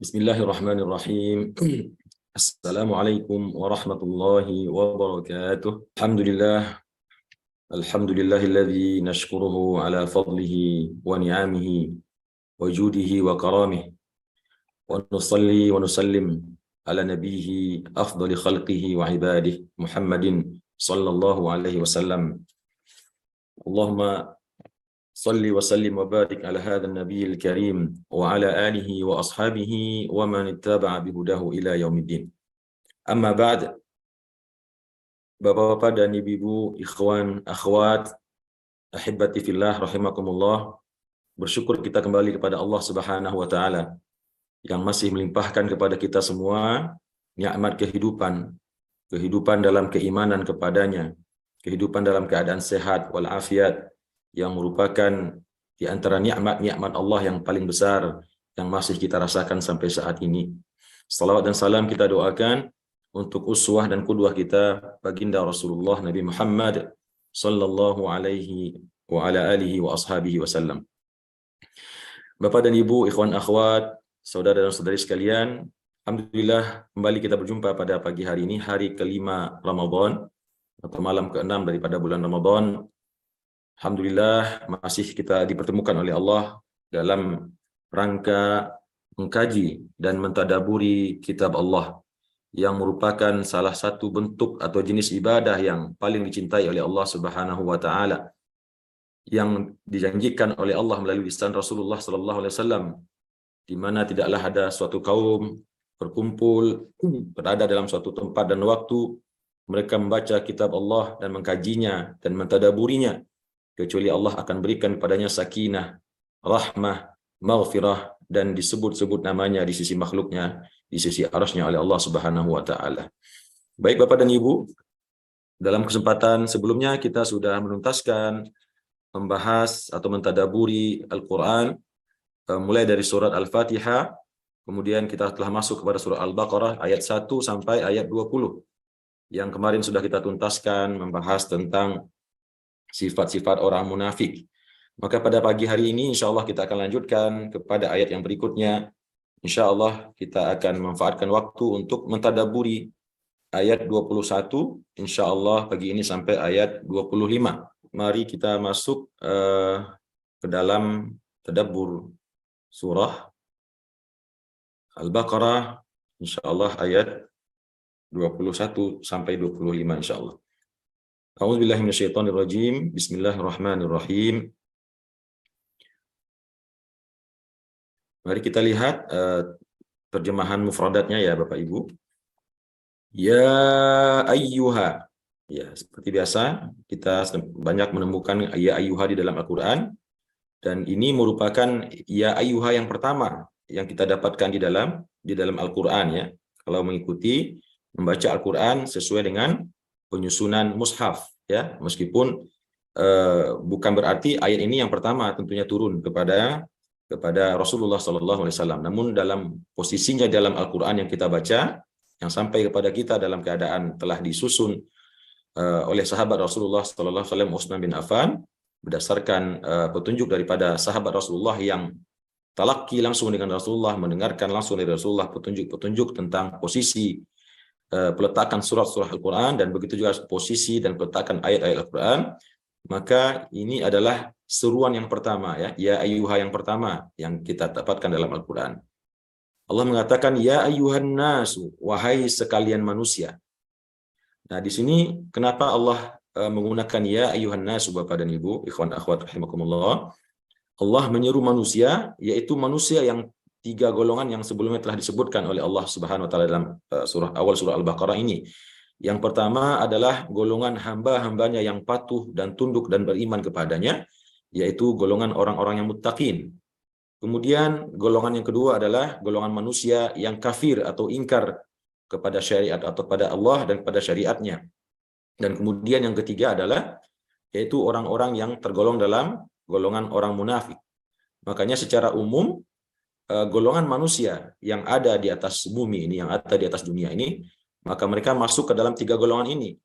Bismillahirrahmanirrahim. Assalamualaikum warahmatullahi wabarakatuh. Alhamdulillahilladzi nashkuruhu ala fadlihi wa ni'amihi wa judihi wa karamih. Wa nusalli wa nusallim ala nabiyhi afdali khalqihi wa ibadihi Muhammadin sallallahu alaihi wasallam. Allahumma salli wa sallim wa barik ala hadzal nabiyil karim wa ala alihi wa ashabihi wa man ittaba'a bihudahu ila yaumiddin. Amma ba'd. Bapak-bapak dan ibu-ibu, ikhwan, akhwat, ahibbati fillah rahimakumullah. Bersyukur kita kembali kepada Allah Subhanahu wa taala yang masih melimpahkan kepada kita semua nikmat kehidupan, kehidupan dalam keimanan kepadanya, kehidupan dalam keadaan sehat wal afiat, yang merupakan di antara nikmat-nikmat Allah yang paling besar yang masih kita rasakan sampai saat ini. Salawat dan salam kita doakan untuk uswah dan qudwah kita baginda Rasulullah Nabi Muhammad sallallahu alaihi wa ala alihi wa ashabihi wasallam. Bapak dan Ibu, ikhwan akhwat, saudara dan saudari sekalian, alhamdulillah kembali kita berjumpa pada pagi hari ini, hari kelima Ramadan atau malam ke-6 daripada bulan Ramadan. Alhamdulillah masih kita dipertemukan oleh Allah dalam rangka mengkaji dan mentadaburi kitab Allah yang merupakan salah satu bentuk atau jenis ibadah yang paling dicintai oleh Allah Subhanahu wa taala, yang dijanjikan oleh Allah melalui lisan Rasulullah sallallahu alaihi wasallam, di mana tidaklah ada suatu kaum berkumpul berada dalam suatu tempat dan waktu mereka membaca kitab Allah dan mengkajinya dan mentadaburinya, kecuali Allah akan berikan padanya sakinah, rahmah, maghfirah, dan disebut-sebut namanya di sisi makhluknya, di sisi arasnya oleh Allah Subhanahu wa taala. Baik Bapak dan Ibu, dalam kesempatan sebelumnya kita sudah menuntaskan membahas atau mentadaburi Al-Qur'an mulai dari surat Al-Fatihah, kemudian kita telah masuk kepada surah Al-Baqarah ayat 1 sampai ayat 20. Yang kemarin sudah kita tuntaskan membahas tentang sifat-sifat orang munafik. Maka pada pagi hari ini insya Allah kita akan lanjutkan kepada ayat yang berikutnya. Insya Allah kita akan memanfaatkan waktu untuk mentadaburi ayat 21 insya Allah pagi ini sampai ayat 25. Mari kita masuk ke dalam tadabbur surah Al-Baqarah insya Allah ayat 21 sampai 25 insya Allah. A'udzubillahi minasyaitonirrajim. Bismillahirrahmanirrahim. Mari kita lihat terjemahan mufradatnya ya Bapak Ibu. Ya ayyuha. Ya, seperti biasa kita banyak menemukan ya ayyuha di dalam Al-Qur'an, dan ini merupakan ya ayyuha yang pertama yang kita dapatkan di dalam Al-Qur'an ya. Kalau mengikuti membaca Al-Qur'an sesuai dengan penyusunan mushaf ya, meskipun bukan berarti ayat ini yang pertama tentunya turun kepada Rasulullah SAW, namun dalam posisinya dalam Al-Qur'an yang kita baca, yang sampai kepada kita dalam keadaan telah disusun oleh sahabat Rasulullah SAW, Utsman bin Affan, berdasarkan petunjuk daripada sahabat Rasulullah yang talaqi langsung dengan Rasulullah, mendengarkan langsung dari Rasulullah petunjuk-petunjuk tentang posisi peletakan surat-surat Al-Quran, dan begitu juga posisi dan peletakan ayat-ayat Al-Quran. Maka ini adalah seruan yang pertama ya ayyuha yang pertama yang kita dapatkan dalam Al-Quran. Allah mengatakan ya ayyuhan nasu, wahai sekalian manusia. Nah di sini kenapa Allah menggunakan ya ayyuhan nasu Bapak dan Ibu, ikhwan akhwat rahimakumullah. Allah menyeru manusia, yaitu manusia yang tiga golongan yang sebelumnya telah disebutkan oleh Allah Subhanahu wa taala dalam surah Al-Baqarah ini. Yang pertama adalah golongan hamba-hambanya yang patuh dan tunduk dan beriman kepadanya, yaitu golongan orang-orang yang muttaqin. Kemudian golongan yang kedua adalah golongan manusia yang kafir atau ingkar kepada syariat atau pada Allah dan pada syariatnya. Dan kemudian yang ketiga adalah yaitu orang-orang yang tergolong dalam golongan orang munafik. Makanya secara umum golongan manusia yang ada di atas bumi ini, yang ada di atas dunia ini, maka mereka masuk ke dalam tiga golongan ini.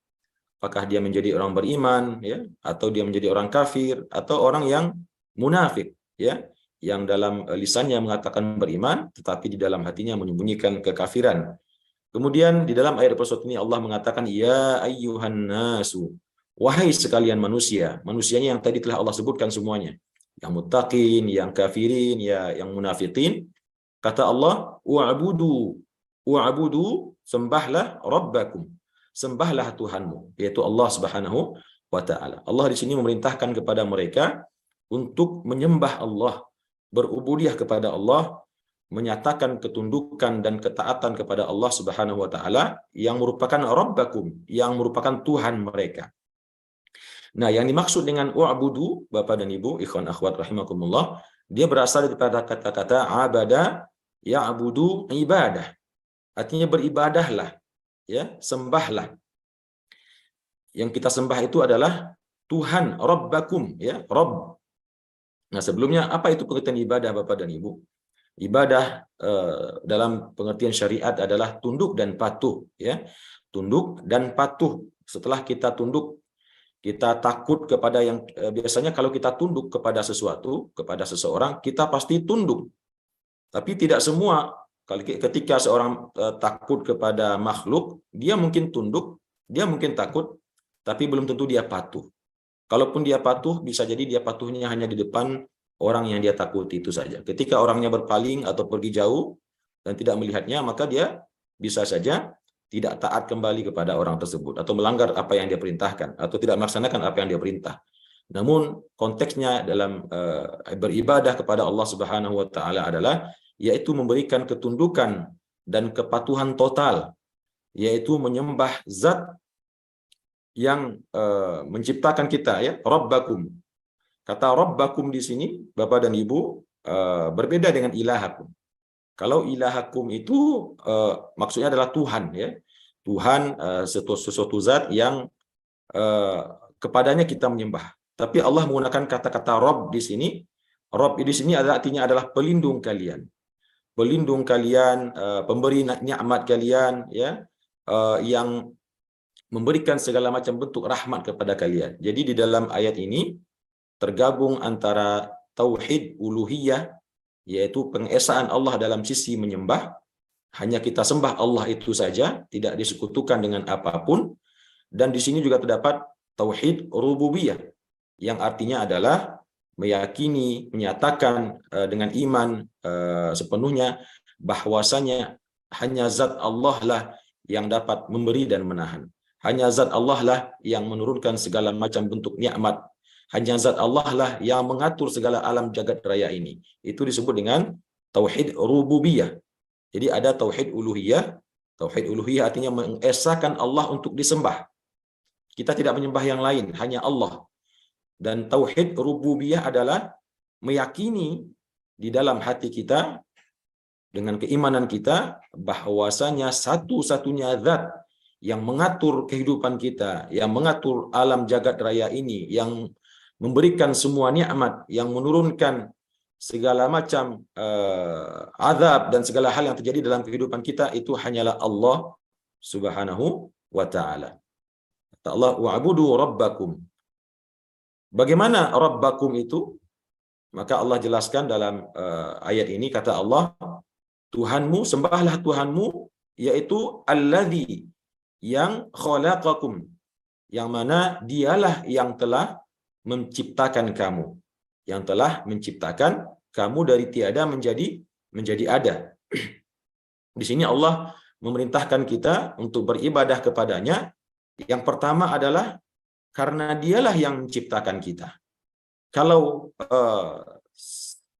Apakah dia menjadi orang beriman ya, atau dia menjadi orang kafir, atau orang yang munafik ya, yang dalam lisannya mengatakan beriman, tetapi di dalam hatinya menyembunyikan kekafiran. Kemudian di dalam ayat tersebut ini Allah mengatakan, ya ayyuhan nasu, wahai sekalian manusia. Manusianya yang tadi telah Allah sebutkan semuanya. Yang muttaqin, yang kafirin, ya yang munafiqin. Kata Allah, wa'budu, sembahlah rabbakum. Sembahlah Tuhanmu, yaitu Allah Subhanahu wa taala. Allah di sini memerintahkan kepada mereka untuk menyembah Allah, berubudiah kepada Allah, menyatakan ketundukan dan ketaatan kepada Allah Subhanahu wa taala yang merupakan Rabbakum, yang merupakan Tuhan mereka. Nah, yang dimaksud dengan wa'budu, Bapak dan Ibu, ikhwan akhwat rahimakumullah, dia berasal daripada kata-kata abada ya'budu ibadah. Artinya beribadahlah, ya, sembahlah. Yang kita sembah itu adalah Tuhan, Rabbakum, ya, Rabb. Nah, sebelumnya apa itu pengertian ibadah, Bapak dan Ibu? Ibadah dalam pengertian syariat adalah tunduk dan patuh, ya. Tunduk dan patuh. Setelah kita tunduk, kita takut kepada yang biasanya kalau kita tunduk kepada sesuatu, kepada seseorang, kita pasti tunduk. Tapi tidak semua. Ketika seorang takut kepada makhluk, dia mungkin tunduk, dia mungkin takut, tapi belum tentu dia patuh. Kalaupun dia patuh, bisa jadi dia patuhnya hanya di depan orang yang dia takuti itu saja. Ketika orangnya berpaling atau pergi jauh dan tidak melihatnya, maka dia bisa saja tidak taat kembali kepada orang tersebut atau melanggar apa yang dia perintahkan atau tidak melaksanakan apa yang dia perintah. Namun konteksnya dalam beribadah kepada Allah Subhanahu wa taala adalah yaitu memberikan ketundukan dan kepatuhan total, yaitu menyembah zat yang menciptakan kita, ya, Rabbakum. Kata Rabbakum di sini, Bapak dan Ibu, berbeda dengan ilahakum. Kalau ilahakum itu maksudnya adalah Tuhan, ya. Tuhan, sesuatu zat yang kepadanya kita menyembah. Tapi Allah menggunakan kata-kata Rabb di sini. Rabb di sini artinya adalah pelindung kalian. Pelindung kalian, pemberi nikmat kalian, ya, yang memberikan segala macam bentuk rahmat kepada kalian. Jadi di dalam ayat ini tergabung antara tauhid uluhiyah, yaitu pengesaan Allah dalam sisi menyembah, hanya kita sembah Allah itu saja, tidak disekutukan dengan apapun. Dan di sini juga terdapat tauhid rububiyah, yang artinya adalah meyakini, menyatakan dengan iman sepenuhnya bahwasanya hanya zat Allah lah yang dapat memberi dan menahan. Hanya zat Allah lah yang menurunkan segala macam bentuk nikmat. Hanya zat Allah lah yang mengatur segala alam jagat raya ini. Itu disebut dengan tauhid rububiyah. Jadi ada tauhid uluhiyah. Tauhid uluhiyah artinya mengesahkan Allah untuk disembah. Kita tidak menyembah yang lain, hanya Allah. Dan tauhid rububiyah adalah meyakini di dalam hati kita dengan keimanan kita bahwasanya satu-satunya zat yang mengatur kehidupan kita, yang mengatur alam jagat raya ini, yang memberikan semua nikmat, yang menurunkan segala macam azab dan segala hal yang terjadi dalam kehidupan kita, itu hanyalah Allah Subhanahu wa taala. Kata Allah, wa'budu rabbakum. Bagaimana rabbakum itu? Maka Allah jelaskan dalam ayat ini, kata Allah, Tuhanmu, sembahlah Tuhanmu, yaitu alladzi, yang khalaqakum, yang mana dialah yang telah menciptakan kamu, yang telah menciptakan kamu dari tiada menjadi ada. Di sini Allah memerintahkan kita untuk beribadah kepadanya. Yang pertama adalah karena dialah yang menciptakan kita. Kalau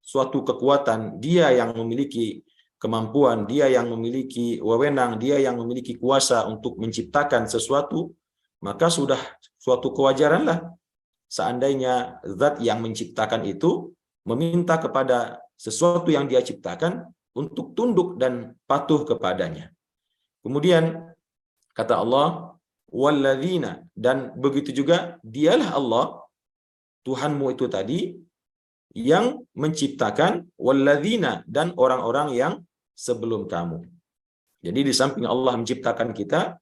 suatu kekuatan, dia yang memiliki kemampuan, dia yang memiliki wewenang, dia yang memiliki kuasa untuk menciptakan sesuatu, maka sudah suatu kewajaranlah seandainya zat yang menciptakan itu meminta kepada sesuatu yang dia ciptakan untuk tunduk dan patuh kepadanya. Kemudian kata Allah, walladzina, dan begitu juga dialah Allah, Tuhanmu itu tadi, yang menciptakan walladzina, dan orang-orang yang sebelum kamu. Jadi di samping Allah menciptakan kita,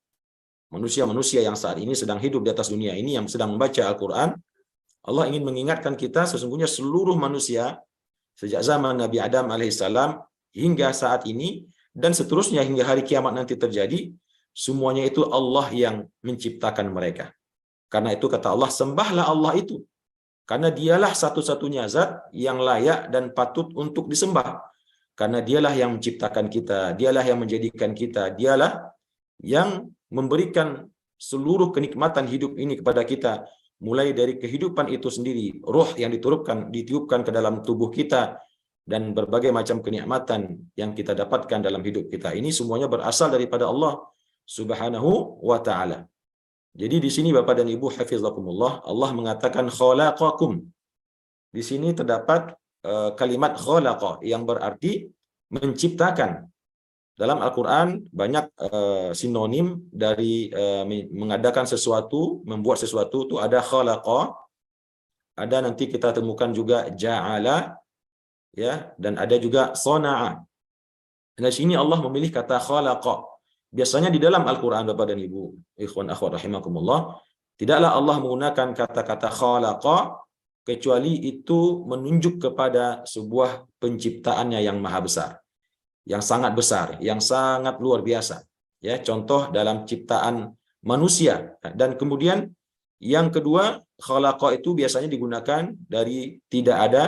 manusia-manusia yang saat ini sedang hidup di atas dunia ini, yang sedang membaca Al-Quran, Allah ingin mengingatkan kita sesungguhnya seluruh manusia Sejak zaman Nabi Adam alaihissalam hingga saat ini dan seterusnya hingga hari kiamat nanti terjadi, semuanya itu Allah yang menciptakan mereka. Karena itu kata Allah, sembahlah Allah itu. Karena dialah satu-satunya zat yang layak dan patut untuk disembah. Karena dialah yang menciptakan kita, dialah yang menjadikan kita, dialah yang memberikan seluruh kenikmatan hidup ini kepada kita, mulai dari kehidupan itu sendiri, roh yang ditiupkan ke dalam tubuh kita, dan berbagai macam kenikmatan yang kita dapatkan dalam hidup kita. Ini semuanya berasal daripada Allah Subhanahu wa taala. Jadi di sini Bapak dan Ibu hafizakumullah, Allah mengatakan khalaqakum. Di sini terdapat kalimat khalaqa yang berarti menciptakan. Dalam Al-Quran banyak sinonim dari mengadakan sesuatu, membuat sesuatu itu ada khalaqa, ada nanti kita temukan juga ja'ala, ya, dan ada juga sona'a. Di sini Allah memilih kata khalaqa. Biasanya di dalam Al-Quran Bapak dan Ibu, ikhwan akhwat rahimakumullah, tidaklah Allah menggunakan kata-kata khalaqa kecuali itu menunjuk kepada sebuah penciptaannya yang maha besar, yang sangat besar, yang sangat luar biasa. Ya, contoh dalam ciptaan manusia. Dan kemudian yang kedua, khalaqa itu biasanya digunakan dari tidak ada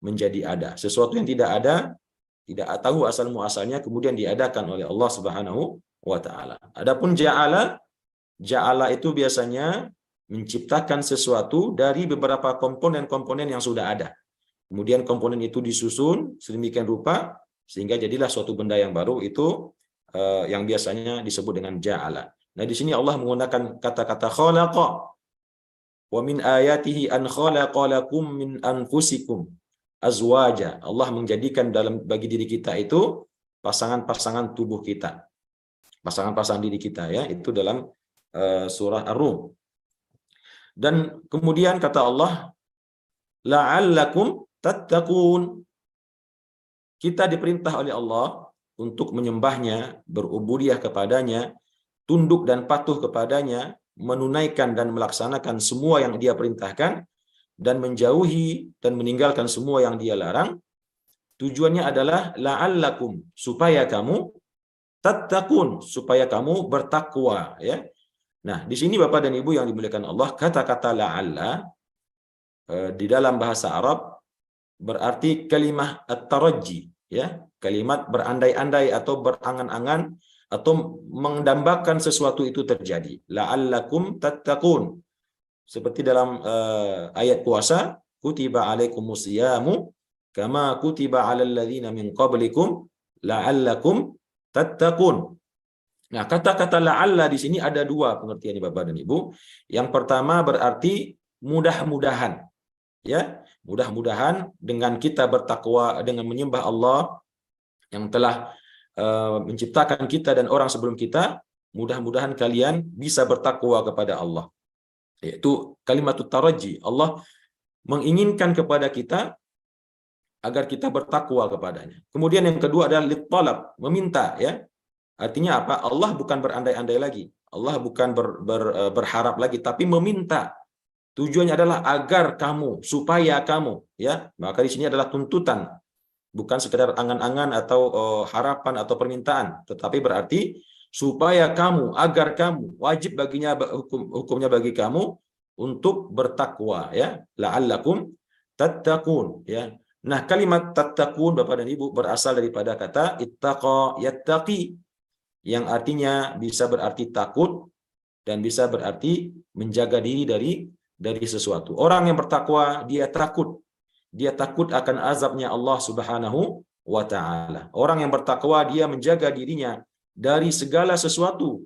menjadi ada. Sesuatu yang tidak ada, tidak tahu asal muasalnya, kemudian diadakan oleh Allah Subhanahu wa taala. Adapun ja'ala itu biasanya menciptakan sesuatu dari beberapa komponen-komponen yang sudah ada. Kemudian komponen itu disusun sedemikian rupa sehingga jadilah suatu benda yang baru, itu yang biasanya disebut dengan ja'ala. Nah, di sini Allah menggunakan kata-kata khalaqa. Wa min ayatihi an khalaqa lakum min anfusikum azwaja. Allah menjadikan bagi diri kita itu pasangan-pasangan tubuh kita. Pasangan-pasangan diri kita, ya, itu dalam surah Ar-Rum. Dan kemudian kata Allah, la'allakum tattaqun. Kita diperintah oleh Allah untuk menyembahnya, berubudiyah kepadanya, tunduk dan patuh kepadanya, menunaikan dan melaksanakan semua yang Dia perintahkan, dan menjauhi dan meninggalkan semua yang Dia larang. Tujuannya adalah la'allakum, supaya kamu tattaqun, supaya kamu bertakwa, ya. Nah, di sini Bapak dan Ibu yang dimuliakan Allah, kata-kata la'alla di dalam bahasa Arab berarti kalimah at-taraji, ya, kalimat berandai-andai atau berangan-angan atau mendambakan sesuatu itu terjadi. La'allakum tattaqun. Seperti dalam ayat puasa, kutiba alaikumusyamu kama kutiba alal ladzina min qablikum la'allakum tattaqun. Nah, kata-kata la'alla di sini ada dua pengertiannya Bapak dan Ibu. Yang pertama berarti mudah-mudahan. Ya, mudah-mudahan dengan kita bertakwa, dengan menyembah Allah yang telah menciptakan kita dan orang sebelum kita, mudah-mudahan kalian bisa bertakwa kepada Allah. Yaitu kalimatut taraji. Allah menginginkan kepada kita agar kita bertakwa kepadanya. Kemudian yang kedua adalah littalab, meminta, ya. Artinya apa? Allah bukan berandai-andai lagi. Allah bukan berharap lagi, tapi meminta. Tujuannya adalah agar kamu, supaya kamu, ya. Maka di sini adalah tuntutan, bukan sekedar angan-angan atau harapan atau permintaan, tetapi berarti supaya kamu, agar kamu, wajib baginya hukumnya bagi kamu untuk bertakwa, ya. La'allakum tattaqun, ya. Nah, kalimat tattaqun Bapak dan Ibu berasal daripada kata ittaqa yattaqi, yang artinya bisa berarti takut dan bisa berarti menjaga diri dari sesuatu. Orang yang bertakwa dia takut akan azabnya Allah Subhanahu wa taala. Orang yang bertakwa dia menjaga dirinya dari segala sesuatu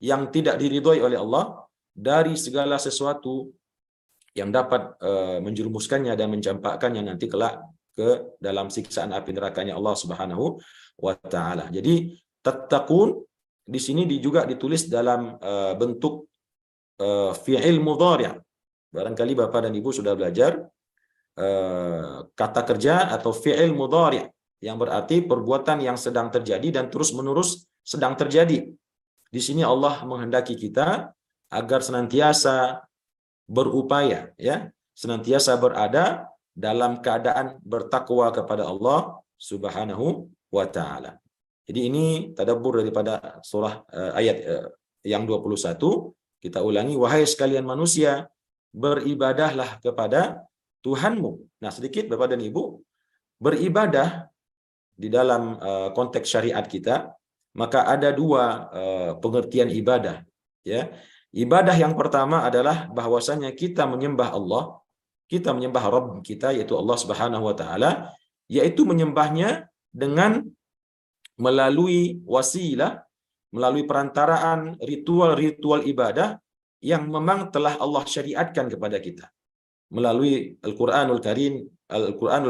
yang tidak diridhoi oleh Allah, dari segala sesuatu yang dapat menjerumuskannya dan mencampakkannya nanti kelak ke dalam siksaan api nerakanya Allah Subhanahu wa taala. Jadi tattaqun di sini juga ditulis dalam bentuk fi'il mudhari'. Barangkali Bapak dan Ibu sudah belajar kata kerja atau fi'il mudhari' yang berarti perbuatan yang sedang terjadi dan terus-menerus sedang terjadi. Di sini Allah menghendaki kita agar senantiasa berupaya, ya, senantiasa berada dalam keadaan bertakwa kepada Allah Subhanahu wa taala. Jadi ini tadabbur daripada surah ayat yang 21. Kita ulangi, wahai sekalian manusia, beribadahlah kepada Tuhanmu. Nah, sedikit Bapak dan Ibu, beribadah di dalam konteks syariat kita, maka ada dua pengertian ibadah, ya. Ibadah yang pertama adalah bahwasanya kita menyembah Allah, kita menyembah Rabb kita yaitu Allah Subhanahu wa taala, yaitu menyembahnya dengan melalui wasilah, melalui perantaraan ritual-ritual ibadah yang memang telah Allah syariatkan kepada kita melalui Al-Qur'anul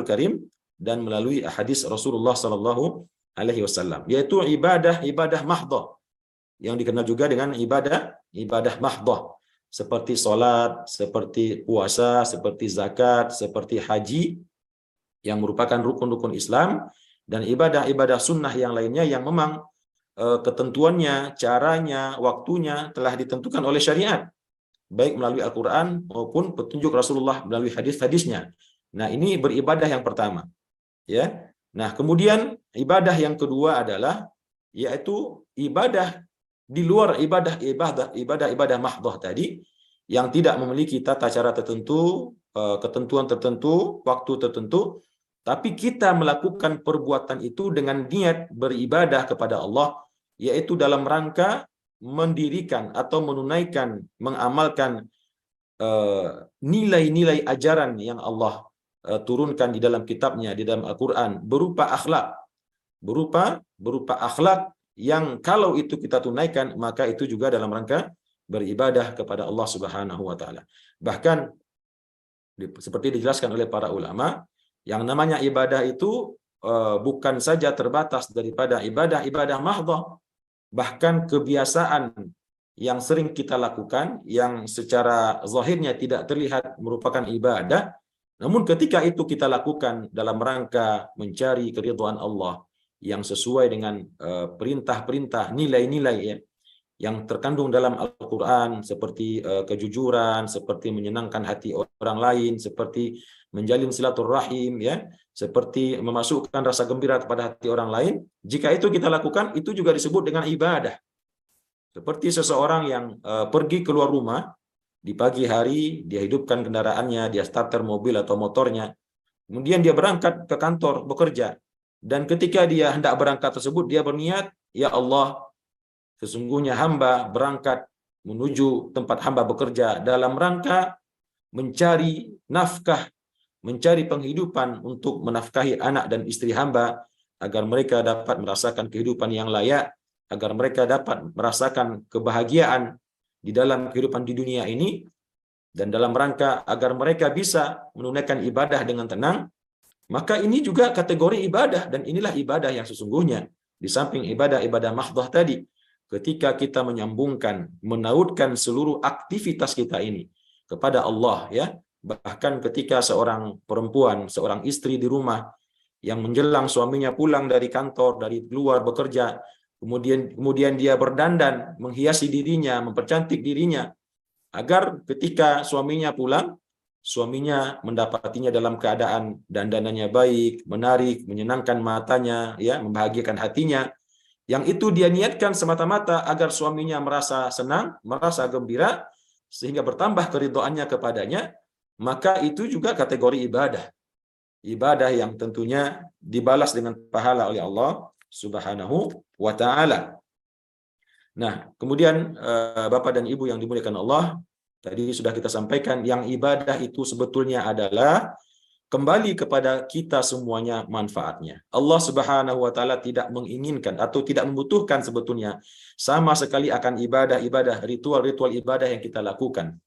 Karim dan melalui hadis Rasulullah sallallahu alaihi wasallam, yaitu ibadah mahdhah yang dikenal juga dengan ibadah mahdhah, seperti salat, seperti puasa, seperti zakat, seperti haji yang merupakan rukun-rukun Islam, dan ibadah-ibadah sunnah yang lainnya yang memang ketentuannya, caranya, waktunya telah ditentukan oleh syariat, baik melalui Al-Quran maupun petunjuk Rasulullah melalui hadis-hadisnya. Nah, ini beribadah yang pertama, ya. Nah, kemudian ibadah yang kedua adalah yaitu ibadah di luar ibadah mahdhah tadi, yang tidak memiliki tata cara tertentu, ketentuan tertentu, waktu tertentu, tapi kita melakukan perbuatan itu dengan niat beribadah kepada Allah, yaitu dalam rangka mendirikan atau menunaikan, mengamalkan nilai-nilai ajaran yang Allah turunkan di dalam kitabnya, di dalam Al-Quran, berupa akhlak, berupa akhlak yang kalau itu kita tunaikan, maka itu juga dalam rangka beribadah kepada Allah Subhanahu wa taala. Bahkan seperti dijelaskan oleh para ulama, yang namanya ibadah itu bukan saja terbatas daripada ibadah mahdhah, bahkan kebiasaan yang sering kita lakukan yang secara zahirnya tidak terlihat merupakan ibadah, namun ketika itu kita lakukan dalam rangka mencari keridhaan Allah yang sesuai dengan perintah-perintah, nilai-nilai ya, yang terkandung dalam Al-Quran, seperti kejujuran, seperti menyenangkan hati orang lain, seperti menjalin silaturahim, ya, seperti memasukkan rasa gembira kepada hati orang lain. Jika itu kita lakukan, itu juga disebut dengan ibadah. Seperti seseorang yang pergi keluar rumah di pagi hari, dia hidupkan kendaraannya, dia starter mobil atau motornya, kemudian dia berangkat ke kantor bekerja, dan ketika dia hendak berangkat tersebut, dia berniat, ya Allah, sesungguhnya hamba berangkat menuju tempat hamba bekerja dalam rangka mencari nafkah, mencari penghidupan untuk menafkahi anak dan istri hamba, agar mereka dapat merasakan kehidupan yang layak, agar mereka dapat merasakan kebahagiaan di dalam kehidupan di dunia ini, dan dalam rangka agar mereka bisa menunaikan ibadah dengan tenang. Maka ini juga kategori ibadah, dan inilah ibadah yang sesungguhnya. Di samping ibadah mahdhah tadi, ketika kita menyambungkan, menautkan seluruh aktivitas kita ini kepada Allah, ya, bahkan ketika seorang perempuan, seorang istri di rumah yang menjelang suaminya pulang dari kantor, dari luar bekerja, kemudian dia berdandan, menghiasi dirinya, mempercantik dirinya, agar ketika suaminya pulang, suaminya mendapatinya dalam keadaan dandanannya baik, menarik, menyenangkan matanya, ya, membahagiakan hatinya. Yang itu dia niatkan semata-mata agar suaminya merasa senang, merasa gembira, sehingga bertambah keridhaannya kepadanya, maka itu juga kategori ibadah. Ibadah yang tentunya dibalas dengan pahala oleh Allah Subhanahu wa taala. Nah, kemudian Bapak dan Ibu yang dimuliakan Allah, tadi sudah kita sampaikan, yang ibadah itu sebetulnya adalah kembali kepada kita semuanya manfaatnya. Allah Subhanahu wa taala tidak menginginkan atau tidak membutuhkan sebetulnya sama sekali akan ibadah-ibadah, ritual-ritual ibadah yang kita lakukan.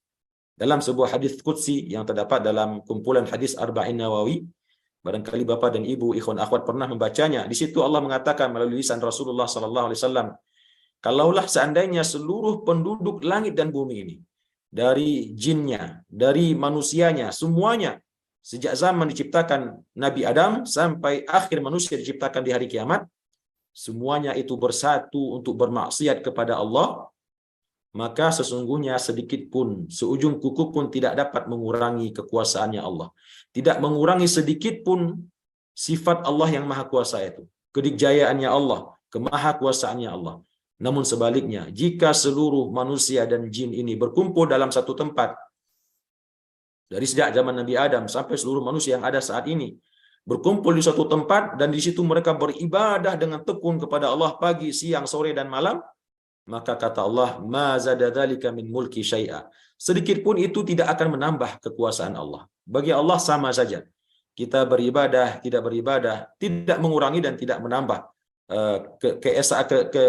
Dalam sebuah hadis qudsi yang terdapat dalam kumpulan hadis Arba'in Nawawi, barangkali Bapak dan Ibu, ikhwan akhwat pernah membacanya. Di situ Allah mengatakan melalui lisan Rasulullah sallallahu alaihi wasallam, kalaulah seandainya seluruh penduduk langit dan bumi ini, dari jinnya, dari manusianya, semuanya, sejak zaman diciptakan Nabi Adam sampai akhir manusia diciptakan di hari kiamat, semuanya itu bersatu untuk bermaksiat kepada Allah, maka sesungguhnya sedikit pun, seujung kuku pun tidak dapat mengurangi kekuasaannya Allah. Tidak mengurangi sedikit pun sifat Allah yang maha kuasa itu. Kedikjayaannya Allah, kemahakuasaannya Allah. Namun sebaliknya, jika seluruh manusia dan jin ini berkumpul dalam satu tempat, dari sejak zaman Nabi Adam sampai seluruh manusia yang ada saat ini, berkumpul di suatu tempat dan di situ mereka beribadah dengan tekun kepada Allah pagi, siang, sore, dan malam, maka kata Allah, ma zada dzalika min mulki syai'a. Sedikit pun itu tidak akan menambah kekuasaan Allah. Bagi Allah sama saja. Kita beribadah, tidak beribadah, tidak mengurangi dan tidak menambah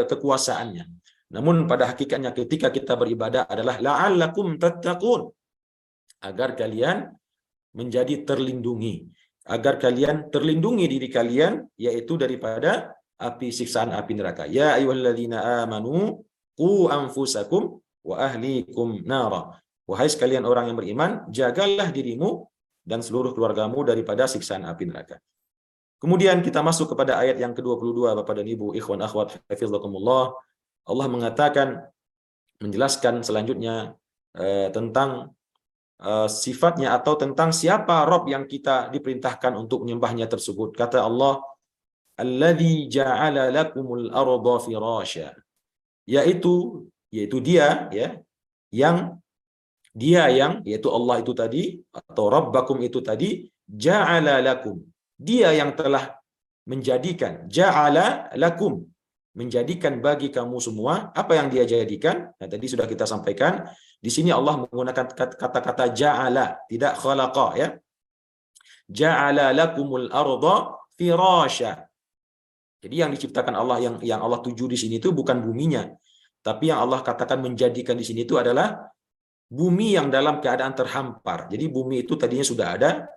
kekuasaannya. Namun pada hakikatnya ketika kita beribadah adalah la'allakum tattaqun, agar kalian menjadi terlindungi, agar kalian terlindungi diri kalian yaitu daripada api siksaan api neraka. Ya ayyuhalladzina amanu qu anfusakum wa ahlikum nara. Wahai sekalian orang yang beriman, jagalah dirimu dan seluruh keluargamu daripada siksaan api neraka. Kemudian kita masuk kepada ayat yang ke-22, Bapak dan Ibu, ikhwan akhwat hafizakumullah. Allah mengatakan, menjelaskan selanjutnya tentang sifatnya atau tentang siapa Rabb yang kita diperintahkan untuk menyembahnya tersebut. Kata Allah, alladzi ja'ala lakumul arda firasya. Yaitu dia ya, yang yaitu Allah itu tadi atau Rabbakum itu tadi, ja'ala lakum. Dia yang telah menjadikan, ja'ala lakum, menjadikan bagi kamu semua. Apa yang dia jadikan? Nah, tadi sudah kita sampaikan. Di sini Allah menggunakan kata-kata ja'ala, tidak khalaqa ya. Ja'ala lakumul arda firasya. Jadi yang diciptakan Allah, yang Allah tuju di sini itu bukan buminya, tapi yang Allah katakan menjadikan di sini itu adalah bumi yang dalam keadaan terhampar. Jadi bumi itu tadinya sudah ada,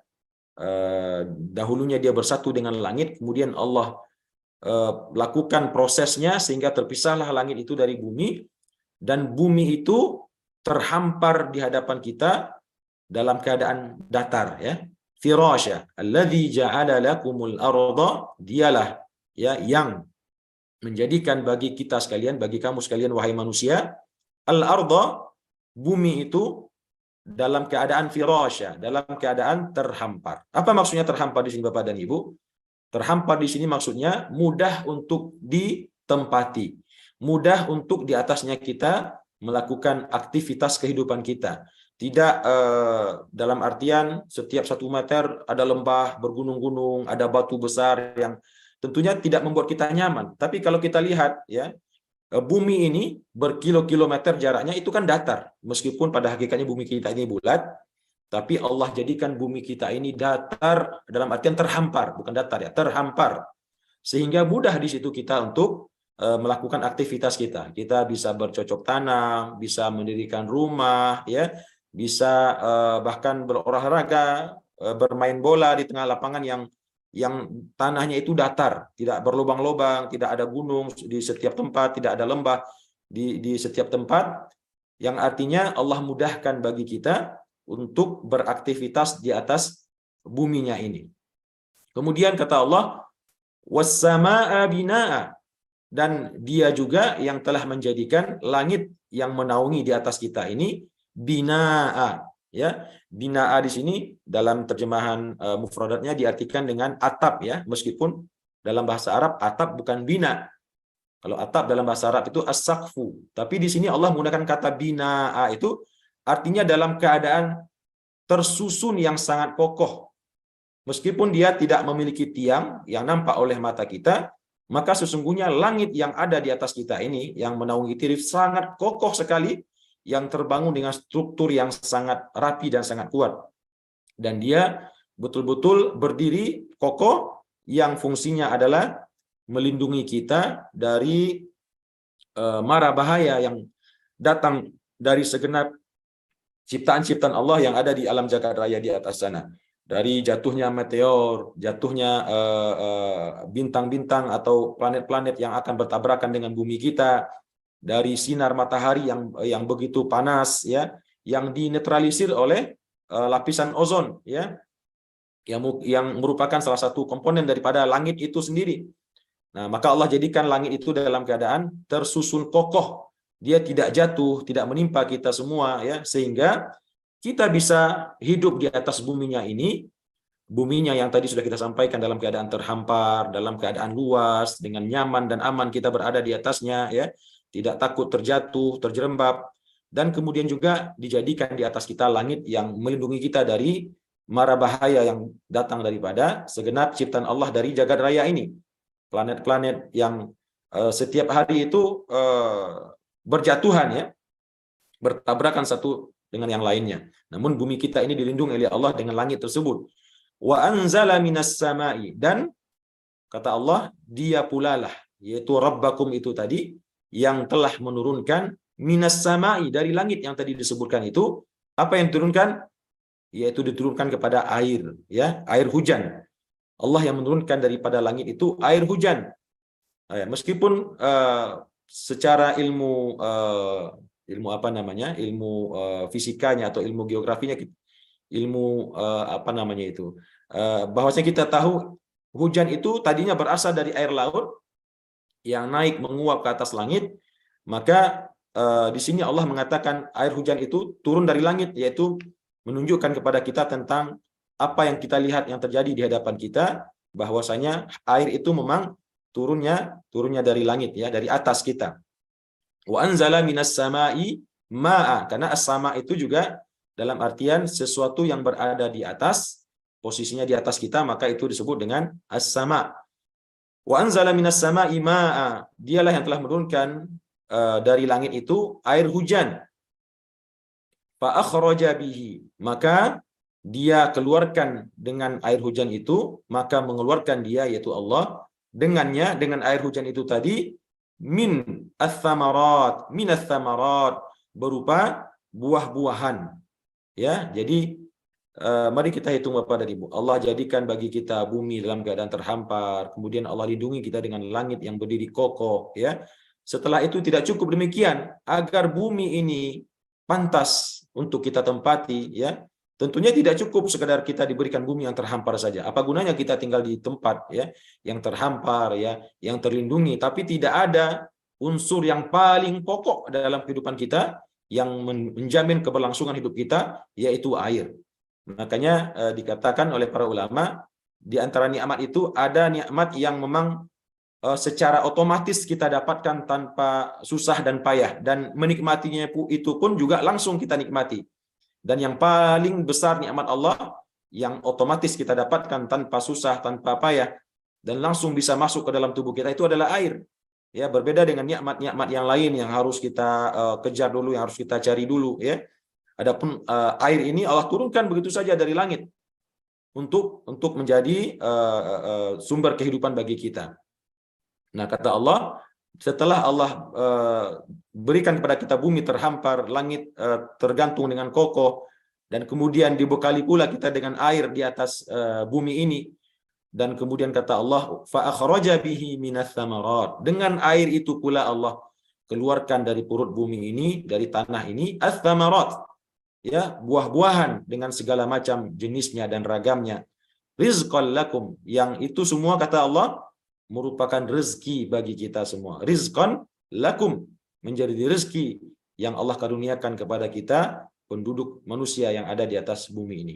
dahulunya dia bersatu dengan langit, kemudian Allah lakukan prosesnya sehingga terpisahlah langit itu dari bumi, dan bumi itu terhampar di hadapan kita dalam keadaan datar ya. Firasya, alladzi ja'ala lakumul arda, dialah ya yang menjadikan bagi kita sekalian, bagi kamu sekalian wahai manusia, al-arda, bumi itu dalam keadaan firasya, dalam keadaan terhampar. Apa maksudnya terhampar di sini Bapak dan Ibu? Terhampar di sini maksudnya mudah untuk ditempati, mudah untuk di atasnya kita melakukan aktivitas kehidupan kita. Tidak dalam artian setiap 1 meter ada lembah bergunung-gunung, ada batu besar yang tentunya tidak membuat kita nyaman. Tapi kalau kita lihat ya, bumi ini berkilo-kilometer jaraknya itu kan datar. Meskipun pada hakikatnya bumi kita ini bulat, tapi Allah jadikan bumi kita ini datar dalam artian terhampar, bukan datar ya, terhampar. Sehingga mudah di situ kita untuk melakukan aktivitas kita. Kita bisa bercocok tanam, bisa mendirikan rumah, ya, bisa bahkan berolahraga, bermain bola di tengah lapangan yang tanahnya itu datar, tidak berlubang-lubang, tidak ada gunung di setiap tempat, tidak ada lembah di setiap tempat, yang artinya Allah mudahkan bagi kita untuk beraktivitas di atas buminya ini. Kemudian kata Allah, was-samaa'a binaa'a, dan dia juga yang telah menjadikan langit yang menaungi di atas kita ini binaa'a, ya. Binaa'a di sini dalam terjemahan mufradatnya diartikan dengan atap ya, meskipun dalam bahasa Arab atap bukan bina. Kalau atap dalam bahasa Arab itu as-saqfu, tapi di sini Allah menggunakan kata binaa'a, itu artinya dalam keadaan tersusun yang sangat kokoh. Meskipun dia tidak memiliki tiang yang nampak oleh mata kita, maka sesungguhnya langit yang ada di atas kita ini, yang menaungi tirif, sangat kokoh sekali, yang terbangun dengan struktur yang sangat rapi dan sangat kuat. Dan dia betul-betul berdiri kokoh, yang fungsinya adalah melindungi kita dari mara bahaya yang datang dari segenap ciptaan-ciptaan Allah yang ada di alam jagat raya di atas sana. Dari jatuhnya meteor, jatuhnya bintang-bintang atau planet-planet yang akan bertabrakan dengan bumi kita, dari sinar matahari yang begitu panas ya, yang dinetralisir oleh lapisan ozon ya, yang merupakan salah satu komponen daripada langit itu sendiri. Nah, maka Allah jadikan langit itu dalam keadaan tersusun kokoh dia tidak jatuh, tidak menimpa kita semua, ya, sehingga kita bisa hidup di atas buminya ini, buminya yang tadi sudah kita sampaikan dalam keadaan terhampar, dalam keadaan luas, dengan nyaman dan aman kita berada di atasnya, ya, tidak takut terjatuh, terjerembab, dan kemudian juga dijadikan di atas kita langit yang melindungi kita dari mara bahaya yang datang daripada segenap ciptaan Allah dari jagat raya ini. Planet-planet yang setiap hari itu berjatuhan, ya, bertabrakan satu dengan yang lainnya. Namun bumi kita ini dilindungi oleh Allah dengan langit tersebut. Wa anzala minas samai, dan kata Allah, dia pula lah, yaitu Rabbakum itu tadi, yang telah menurunkan minas samai, dari langit yang tadi disebutkan itu. Apa yang diturunkan? Yaitu diturunkan kepada air, ya, air hujan. Allah yang menurunkan daripada langit itu air hujan. Meskipun secara ilmu apa namanya, ilmu fisikanya atau ilmu geografinya, ilmu apa namanya itu, bahwasanya kita tahu hujan itu tadinya berasal dari air laut yang naik menguap ke atas langit, maka di sini Allah mengatakan air hujan itu turun dari langit, yaitu menunjukkan kepada kita tentang apa yang kita lihat yang terjadi di hadapan kita, bahwasanya air itu memang turunnya dari langit, ya, dari atas kita. Wa anzala minas samai ma'a, karena as-sama itu juga dalam artian sesuatu yang berada di atas, posisinya di atas kita, maka itu disebut dengan as-sama. Wa anzala minas samai ma'a, dialah yang telah menurunkan dari langit itu air hujan. Fa akhraja bihi, maka dia keluarkan dengan air hujan itu, maka mengeluarkan dia, yaitu Allah, dengannya, dengan air hujan itu tadi, min ats-tsamarat, berupa buah-buahan, ya. Jadi mari kita hitung Bapak dan Ibu. Allah jadikan bagi kita bumi dalam keadaan terhampar, kemudian Allah lindungi kita dengan langit yang berdiri kokoh, ya. Setelah itu tidak cukup demikian, agar bumi ini pantas untuk kita tempati, ya. Tentunya tidak cukup sekadar kita diberikan bumi yang terhampar saja. Apa gunanya kita tinggal di tempat, ya, yang terhampar, ya, yang terlindungi, tapi tidak ada unsur yang paling pokok dalam kehidupan kita yang menjamin keberlangsungan hidup kita, yaitu air. Makanya dikatakan oleh para ulama, di antara nikmat itu ada nikmat yang memang secara otomatis kita dapatkan tanpa susah dan payah, dan menikmatinya itu pun juga langsung kita nikmati. Dan yang paling besar nikmat Allah yang otomatis kita dapatkan tanpa susah, tanpa payah, dan langsung bisa masuk ke dalam tubuh kita, itu adalah air. Ya, berbeda dengan nikmat-nikmat yang lain yang harus kita kejar dulu, yang harus kita cari dulu, ya. Adapun air ini Allah turunkan begitu saja dari langit untuk menjadi sumber kehidupan bagi kita. Nah, kata Allah, setelah Allah berikan kepada kita bumi terhampar, langit tergantung dengan kokoh, dan kemudian dibekali pula kita dengan air di atas bumi ini, dan kemudian kata Allah, fa akhraja bihi minas tsamarat, dengan air itu pula Allah keluarkan dari perut bumi ini, dari tanah ini, ats-tsamarat, ya, buah-buahan dengan segala macam jenisnya dan ragamnya, rizqan lakum, yang itu semua kata Allah merupakan rezeki bagi kita semua. Rizqan lakum, menjadi rezeki yang Allah karuniakan kepada kita, penduduk manusia yang ada di atas bumi ini.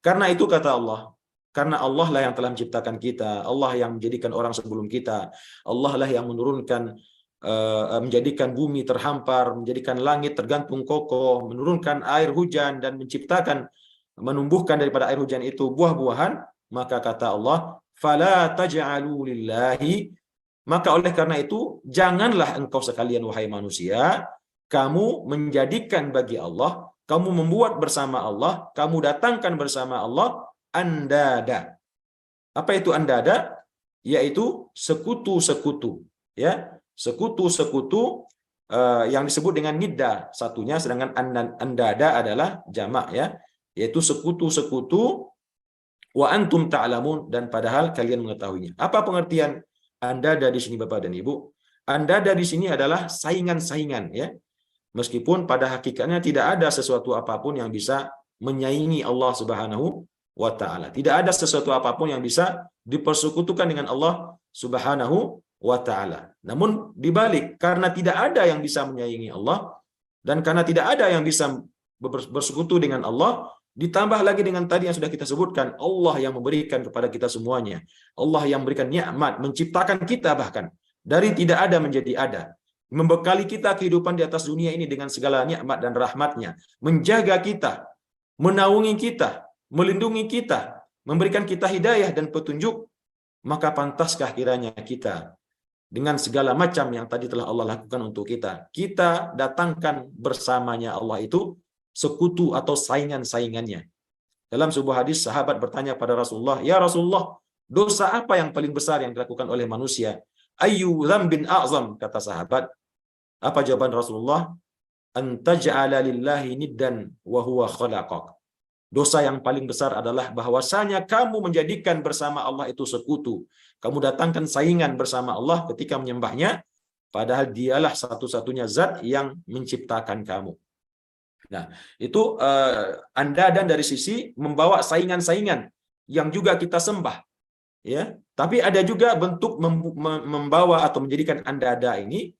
Karena itu kata Allah, karena Allah lah yang telah menciptakan kita, Allah yang menjadikan orang sebelum kita, Allah lah yang menurunkan, menjadikan bumi terhampar, menjadikan langit tergantung kokoh, menurunkan air hujan, dan menciptakan, menumbuhkan daripada air hujan itu buah-buahan, maka kata Allah, fala taj'alu lillahi, maka oleh karena itu janganlah engkau sekalian wahai manusia, kamu menjadikan bagi Allah, kamu membuat bersama Allah, kamu datangkan bersama Allah andada. Apa itu andada? Yaitu sekutu-sekutu, ya, sekutu-sekutu yang disebut dengan nidda satunya, sedangkan andada adalah jamak, ya, yaitu sekutu-sekutu. Wa antum ta'lamun, dan padahal kalian mengetahuinya. Apa pengertian andada di sini Bapak dan Ibu? Andada di sini adalah saingan-saingan, ya. Meskipun pada hakikatnya tidak ada sesuatu apapun yang bisa menyaingi Allah Subhanahu wa taala. Tidak ada sesuatu apapun yang bisa dipersekutukan dengan Allah Subhanahu wa ta'ala. Namun dibalik, karena tidak ada yang bisa menyaingi Allah, dan karena tidak ada yang bisa bersekutu dengan Allah, ditambah lagi dengan tadi yang sudah kita sebutkan, Allah yang memberikan kepada kita semuanya. Allah yang memberikan nikmat, menciptakan kita bahkan dari tidak ada menjadi ada. Membekali kita kehidupan di atas dunia ini dengan segala nikmat dan rahmatnya. Menjaga kita, menaungi kita, melindungi kita, memberikan kita hidayah dan petunjuk. Maka pantaskah kiranya kita dengan segala macam yang tadi telah Allah lakukan untuk kita, kita datangkan bersamanya Allah itu sekutu atau saingan-saingannya. Dalam sebuah hadis, sahabat bertanya pada Rasulullah, "Ya Rasulullah, dosa apa yang paling besar yang dilakukan oleh manusia?" "Ayyu dzambin a'zam," kata sahabat. Apa jawaban Rasulullah? "An taj'ala lillahi niddan wa huwa khalaqak." Dosa yang paling besar adalah bahwasanya kamu menjadikan bersama Allah itu sekutu. Kamu datangkan saingan bersama Allah ketika menyembahnya, padahal dialah satu-satunya zat yang menciptakan kamu. Nah, itu Anda dan dari sisi membawa saingan-saingan yang juga kita sembah. Ya, tapi ada juga bentuk membawa atau menjadikan Anda ini.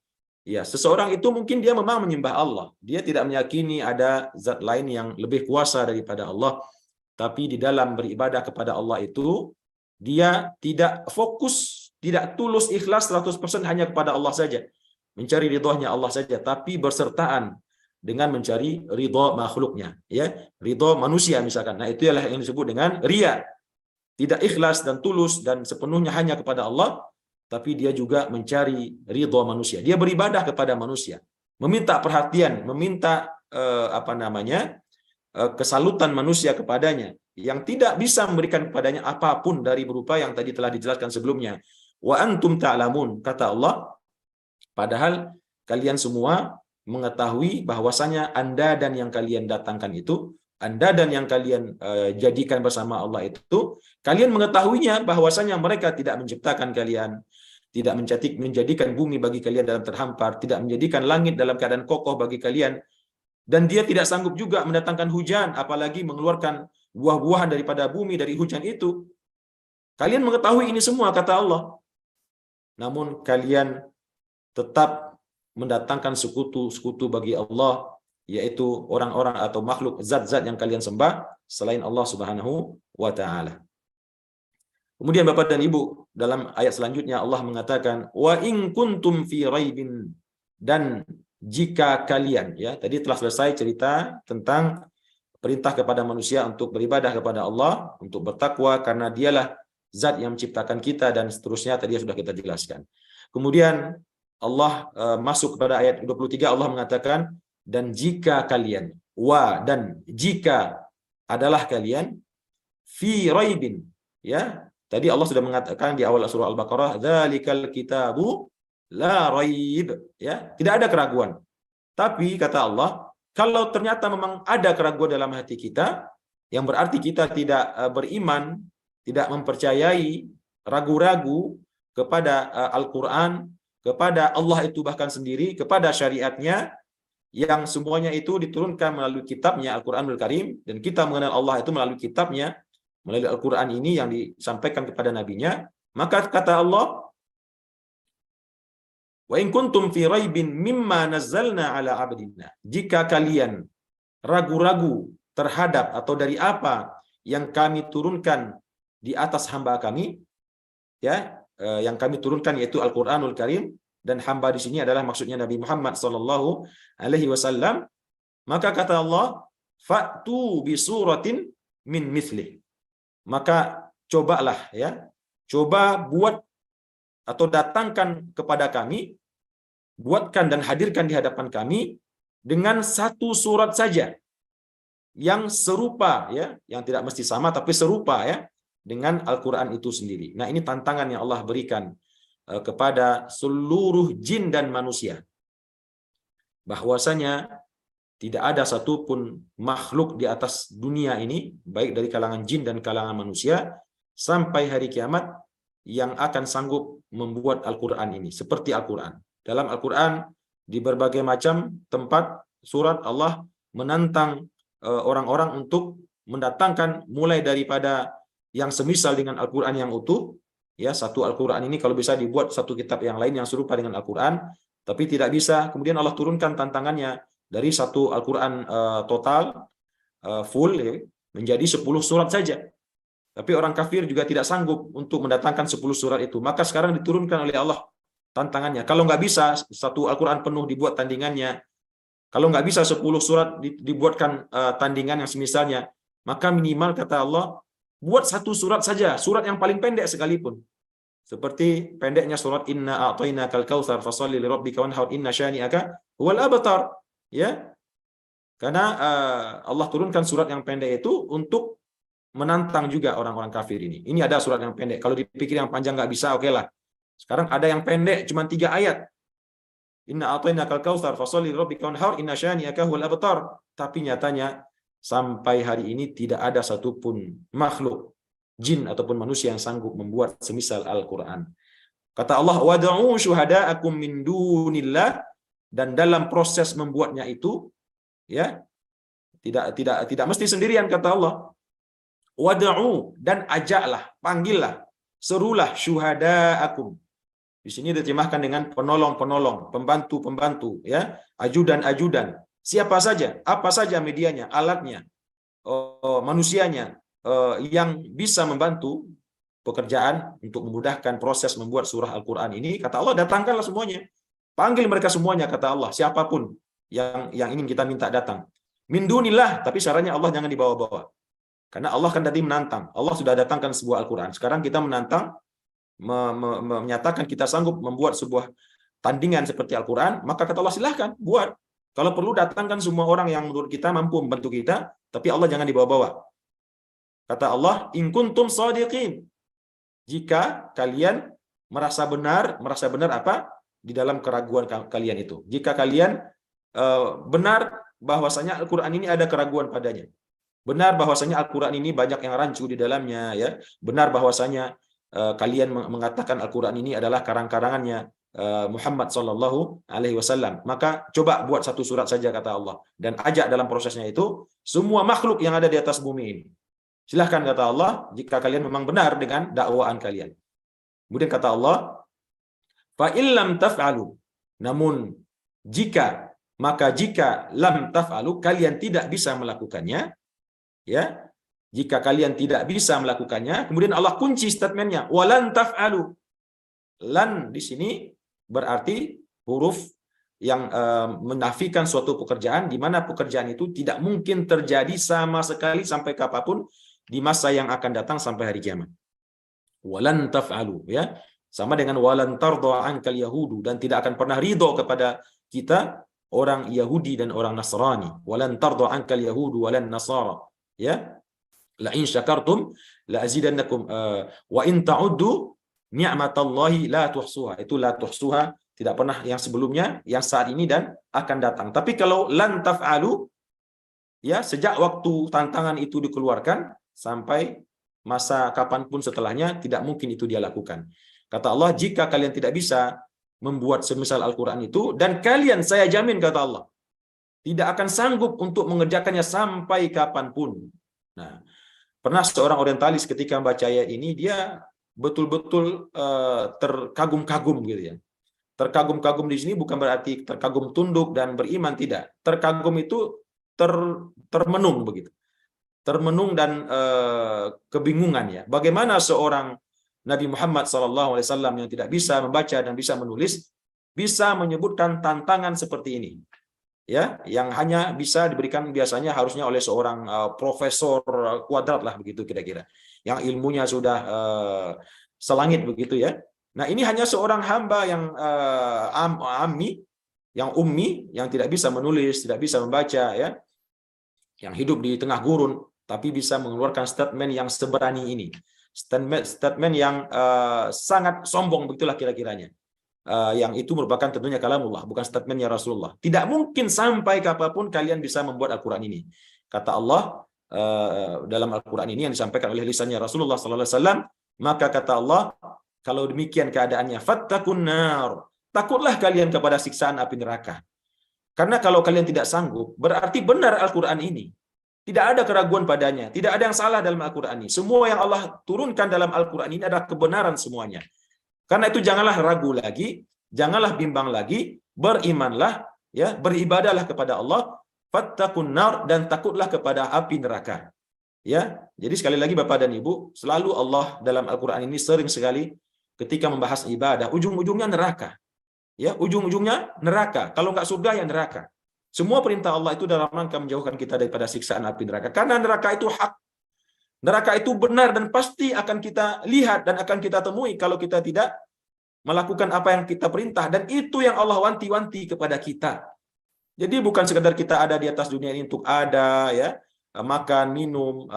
Ya, seseorang itu mungkin dia memang menyembah Allah. Dia tidak meyakini ada zat lain yang lebih kuasa daripada Allah. Tapi di dalam beribadah kepada Allah itu, dia tidak fokus, tidak tulus ikhlas 100% hanya kepada Allah saja. Mencari ridhonya Allah saja, tapi bersertaan dengan mencari ridho makhluknya. Ya, ridho manusia misalkan. Nah, itu adalah yang disebut dengan riya. Tidak ikhlas dan tulus dan sepenuhnya hanya kepada Allah, tapi dia juga mencari ridho manusia. Dia beribadah kepada manusia, meminta perhatian, meminta kesalutan manusia kepadanya, yang tidak bisa memberikan kepadanya apapun dari berupa yang tadi telah dijelaskan sebelumnya. Wa antum ta'lamun, kata Allah, padahal kalian semua mengetahui bahwasanya Anda dan yang kalian datangkan itu, Anda dan yang kalian jadikan bersama Allah itu, kalian mengetahuinya bahwasanya mereka tidak menciptakan kalian, tidak menjadikan bumi bagi kalian dalam terhampar, tidak menjadikan langit dalam keadaan kokoh bagi kalian, dan dia tidak sanggup juga mendatangkan hujan, apalagi mengeluarkan buah-buahan daripada bumi dari hujan itu. Kalian mengetahui ini semua, kata Allah. Namun kalian tetap mendatangkan sekutu-sekutu bagi Allah, yaitu orang-orang atau makhluk zat-zat yang kalian sembah selain Allah Subhanahu wa taala. Kemudian Bapak dan Ibu, dalam ayat selanjutnya Allah mengatakan, wa in kuntum fi raibin, dan jika kalian, ya, tadi telah selesai cerita tentang perintah kepada manusia untuk beribadah kepada Allah, untuk bertakwa karena dialah zat yang menciptakan kita, dan seterusnya tadi sudah kita jelaskan. Kemudian Allah masuk kepada ayat 23, Allah mengatakan, dan jika kalian, dan jika adalah kalian fi raibin, ya, tadi Allah sudah mengatakan di awal surah Al-Baqarah, dzalikal kitabu la raib, ya, tidak ada keraguan. Tapi kata Allah, kalau ternyata memang ada keraguan dalam hati kita, yang berarti kita tidak beriman, tidak mempercayai, ragu-ragu kepada Al-Qur'an, kepada Allah itu bahkan sendiri, kepada syariatnya, yang semuanya itu diturunkan melalui kitabnya Al-Qur'anul Karim, dan kita mengenal Allah itu melalui kitabnya, melalui Al-Quran ini yang disampaikan kepada nabinya, maka kata Allah, wa in kuntum fi raibin mimma nazzalna ala abdina, jika kalian ragu-ragu terhadap atau dari apa yang kami turunkan di atas hamba kami, ya, yang kami turunkan yaitu Al-Qur'anul Karim, dan hamba di sini adalah maksudnya Nabi Muhammad sallallahu alaihi wasallam, maka kata Allah, fa'tu bi suratin min mithlih, maka cobalah, ya, coba buat atau datangkan kepada kami, buatkan dan hadirkan di hadapan kami dengan satu surat saja yang serupa, ya, yang tidak mesti sama tapi serupa, ya, dengan Al-Qur'an itu sendiri. Nah, ini tantangan yang Allah berikan kepada seluruh jin dan manusia, bahwasanya tidak ada satupun makhluk di atas dunia ini, baik dari kalangan jin dan kalangan manusia, sampai hari kiamat, yang akan sanggup membuat Al-Quran ini seperti Al-Quran. Dalam Al-Quran, di berbagai macam tempat, surat, Allah menantang orang-orang untuk mendatangkan mulai daripada yang semisal dengan Al-Quran yang utuh, Ya, satu Al-Quran ini kalau bisa dibuat satu kitab yang lain yang serupa dengan Al-Quran, tapi tidak bisa. Kemudian Allah turunkan tantangannya dari satu Al-Quran total, full, ya, menjadi 10 surat saja. Tapi orang kafir juga tidak sanggup untuk mendatangkan 10 surat itu. Maka sekarang diturunkan oleh Allah tantangannya. Kalau nggak bisa satu Al-Quran penuh dibuat tandingannya, kalau nggak bisa 10 surat dibuatkan tandingan yang semisalnya, maka minimal kata Allah, buat satu surat saja, surat yang paling pendek sekalipun. Seperti pendeknya surat Inna a'tainakal kautsar fasholli lirabbika wanhar inna syani'aka huwal abtar. Ya, karena Allah turunkan surat yang pendek itu untuk menantang juga orang-orang kafir ini. Ini ada surat yang pendek. Kalau dipikir yang panjang nggak bisa, oke lah. Sekarang ada yang pendek, cuma 3 ayat. Inna a'tainakal kautsar fasholli lirabbika wanhar inna syani'aka huwal abtar. Tapi nyatanya sampai hari ini tidak ada satupun makhluk jin ataupun manusia yang sanggup membuat semisal Al-Quran. Kata Allah, wad'u syuhada'akum min dunillah, dan dalam proses membuatnya itu, ya, tidak mesti sendirian kata Allah. Wad'u, dan ajaklah, panggillah, serulah syuhada'akum. Di sini diterjemahkan dengan penolong-penolong, pembantu-pembantu, ya, ajudan-ajudan. Siapa saja, apa saja medianya, alatnya, manusianya, yang bisa membantu pekerjaan untuk memudahkan proses membuat surah Al-Quran ini, kata Allah, datangkanlah semuanya. Panggil mereka semuanya, kata Allah, siapapun yang ingin kita minta datang. Min dunillah, tapi syaratnya Allah jangan dibawa-bawa. Karena Allah kan tadi menantang. Allah sudah datangkan sebuah Al-Quran. Sekarang kita menantang, menyatakan kita sanggup membuat sebuah tandingan seperti Al-Quran, maka kata Allah, silahkan buat. Kalau perlu datangkan semua orang yang menurut kita mampu membantu kita, tapi Allah jangan dibawa-bawa. Kata Allah, in kuntum shadiqin. Jika kalian merasa benar apa? Di dalam keraguan kalian itu. Jika kalian benar bahwasanya Al-Quran ini ada keraguan padanya. Benar bahwasanya Al-Quran ini banyak yang rancu di dalamnya, ya. Benar bahwasanya kalian mengatakan Al-Quran ini adalah karang-karangannya Muhammad sallallahu alaihi wasallam. Maka coba buat satu surat saja, kata Allah, dan ajak dalam prosesnya itu semua makhluk yang ada di atas bumi ini. Silahkan, kata Allah, jika kalian memang benar dengan dakwaan kalian. Kemudian kata Allah, fa illam taf'alu, namun jika lam taf'alu, kalian tidak bisa melakukannya, ya. Jika kalian tidak bisa melakukannya, kemudian Allah kunci statementnya, walan taf'alu. Lan di sini berarti huruf yang menafikan suatu pekerjaan, di mana pekerjaan itu tidak mungkin terjadi sama sekali sampai kapanpun di masa yang akan datang sampai hari kiamat. Walan taf'alu, ya. Sama dengan walan tardha ankal yahudu, dan tidak akan pernah ridho kepada kita orang Yahudi dan orang Nasrani. Walan tardha ankal yahudu walan nasara, ya. La in syakartum la azidannakum wa in ta'uddu ni'matallahi la tuhsuha. Itu la tuhsuha, tidak pernah yang sebelumnya, yang saat ini dan akan datang. Tapi kalau lan taf'alu, ya, sejak waktu tantangan itu dikeluarkan sampai masa kapanpun setelahnya, tidak mungkin itu dia lakukan. Kata Allah, jika kalian tidak bisa membuat semisal Al-Quran itu, dan kalian, saya jamin, kata Allah, tidak akan sanggup untuk mengerjakannya sampai kapanpun. Nah, pernah seorang orientalis ketika membaca ayat ini, dia betul-betul terkagum-kagum gitu, ya. Terkagum-kagum di sini bukan berarti terkagum tunduk dan beriman, tidak. Terkagum itu termenung begitu. Termenung dan kebingungan, ya. Bagaimana seorang Nabi Muhammad SAW yang tidak bisa membaca dan bisa menulis bisa menyebutkan tantangan seperti ini, ya, yang hanya bisa diberikan biasanya harusnya oleh seorang profesor kuadrat lah begitu kira-kira, yang ilmunya sudah selangit begitu, ya. Nah, ini hanya seorang hamba yang ummi, yang tidak bisa menulis, tidak bisa membaca, ya, yang hidup di tengah gurun, tapi bisa mengeluarkan statement yang seberani ini, statement yang sangat sombong begitulah kira-kiranya, yang itu merupakan tentunya kalamullah, bukan statementnya Rasulullah. Tidak mungkin sampai kapanpun kalian bisa membuat Al-Quran ini, kata Allah dalam Al-Quran ini yang disampaikan oleh lisannya Rasulullah SAW. Maka kata Allah, kalau demikian keadaannya, fattakun nar, takutlah kalian kepada siksaan api neraka. Karena kalau kalian tidak sanggup, berarti benar Al-Quran ini. Tidak ada keraguan padanya, tidak ada yang salah dalam Al-Qur'an ini. Semua yang Allah turunkan dalam Al-Qur'an ini adalah kebenaran semuanya. Karena itu janganlah ragu lagi, janganlah bimbang lagi, berimanlah, ya, beribadahlah kepada Allah, fattaqun nar, dan takutlah kepada api neraka. Ya, jadi sekali lagi Bapak dan Ibu, selalu Allah dalam Al-Qur'an ini sering sekali ketika membahas ibadah, ujung-ujungnya neraka. Ya, ujung-ujungnya neraka. Kalau nggak surga ya neraka. Semua perintah Allah itu dalam rangka menjauhkan kita daripada siksaan api neraka. Karena neraka itu hak. Neraka itu benar dan pasti akan kita lihat dan akan kita temui kalau kita tidak melakukan apa yang kita perintah. Dan itu yang Allah wanti-wanti kepada kita. Jadi bukan sekadar kita ada di atas dunia ini untuk ada, ya, makan, minum,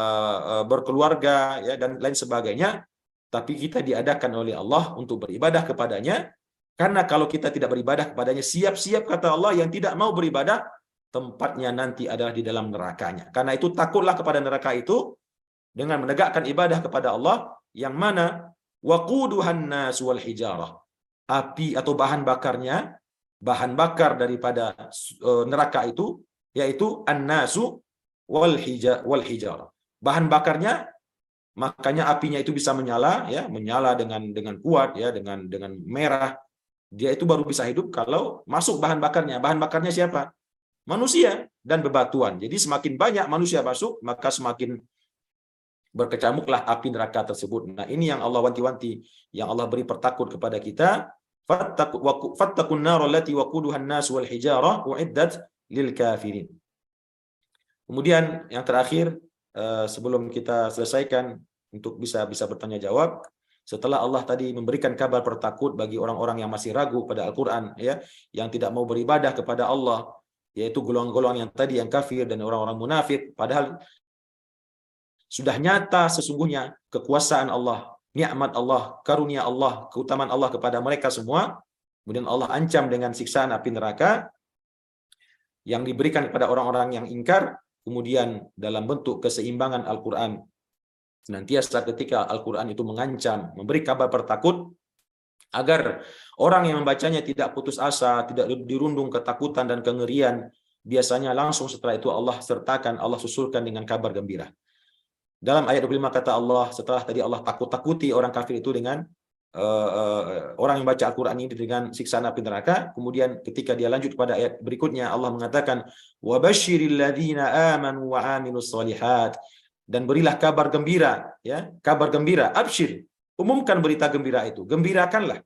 berkeluarga, ya, dan lain sebagainya. Tapi kita diadakan oleh Allah untuk beribadah kepadanya. Karena kalau kita tidak beribadah kepadanya, siap-siap kata Allah yang tidak mau beribadah, tempatnya nanti adalah di dalam nerakanya. Karena itu takutlah kepada neraka itu dengan menegakkan ibadah kepada Allah, yang mana waquduhan nas wal hijarah. Api atau bahan bahan bakar daripada neraka itu yaitu an-nasu wal hijarah. Bahan bakarnya, makanya apinya itu bisa menyala, ya, menyala dengan kuat, ya, dengan merah. Dia itu baru bisa hidup kalau masuk bahan bakarnya. Bahan bakarnya siapa? Manusia dan bebatuan. Jadi semakin banyak manusia masuk, maka semakin berkecamuklah api neraka tersebut. Nah, ini yang Allah wanti-wanti, yang Allah beri pertakut kepada kita. Fattaqun nar allati waquduhan nas wal hijarah uiddat lil kafirin. Kemudian yang terakhir, sebelum kita selesaikan untuk bisa bertanya jawab, setelah Allah tadi memberikan kabar pertakut bagi orang-orang yang masih ragu pada Al-Qur'an, ya, yang tidak mau beribadah kepada Allah, yaitu golongan-golongan yang tadi yang kafir dan orang-orang munafik, padahal sudah nyata sesungguhnya kekuasaan Allah, nikmat Allah, karunia Allah, keutamaan Allah kepada mereka semua. Kemudian Allah ancam dengan siksaan api neraka yang diberikan kepada orang-orang yang ingkar. Kemudian dalam bentuk keseimbangan Al-Qur'an, senantiasa ketika Al-Qur'an itu mengancam, memberi kabar pertakut, agar orang yang membacanya tidak putus asa, tidak dirundung ketakutan dan kengerian, biasanya langsung setelah itu Allah sertakan, Allah susulkan dengan kabar gembira. Dalam ayat 25 kata Allah, setelah tadi Allah takut-takuti orang kafir itu dengan orang yang baca Al-Qur'an ini dengan siksaan api neraka, kemudian ketika dia lanjut pada ayat berikutnya, Allah mengatakan wabasyiril ladzina amanu wa amilus shalihat, dan berilah kabar gembira, ya, kabar gembira, absyir, umumkan berita gembira itu, gembirakanlah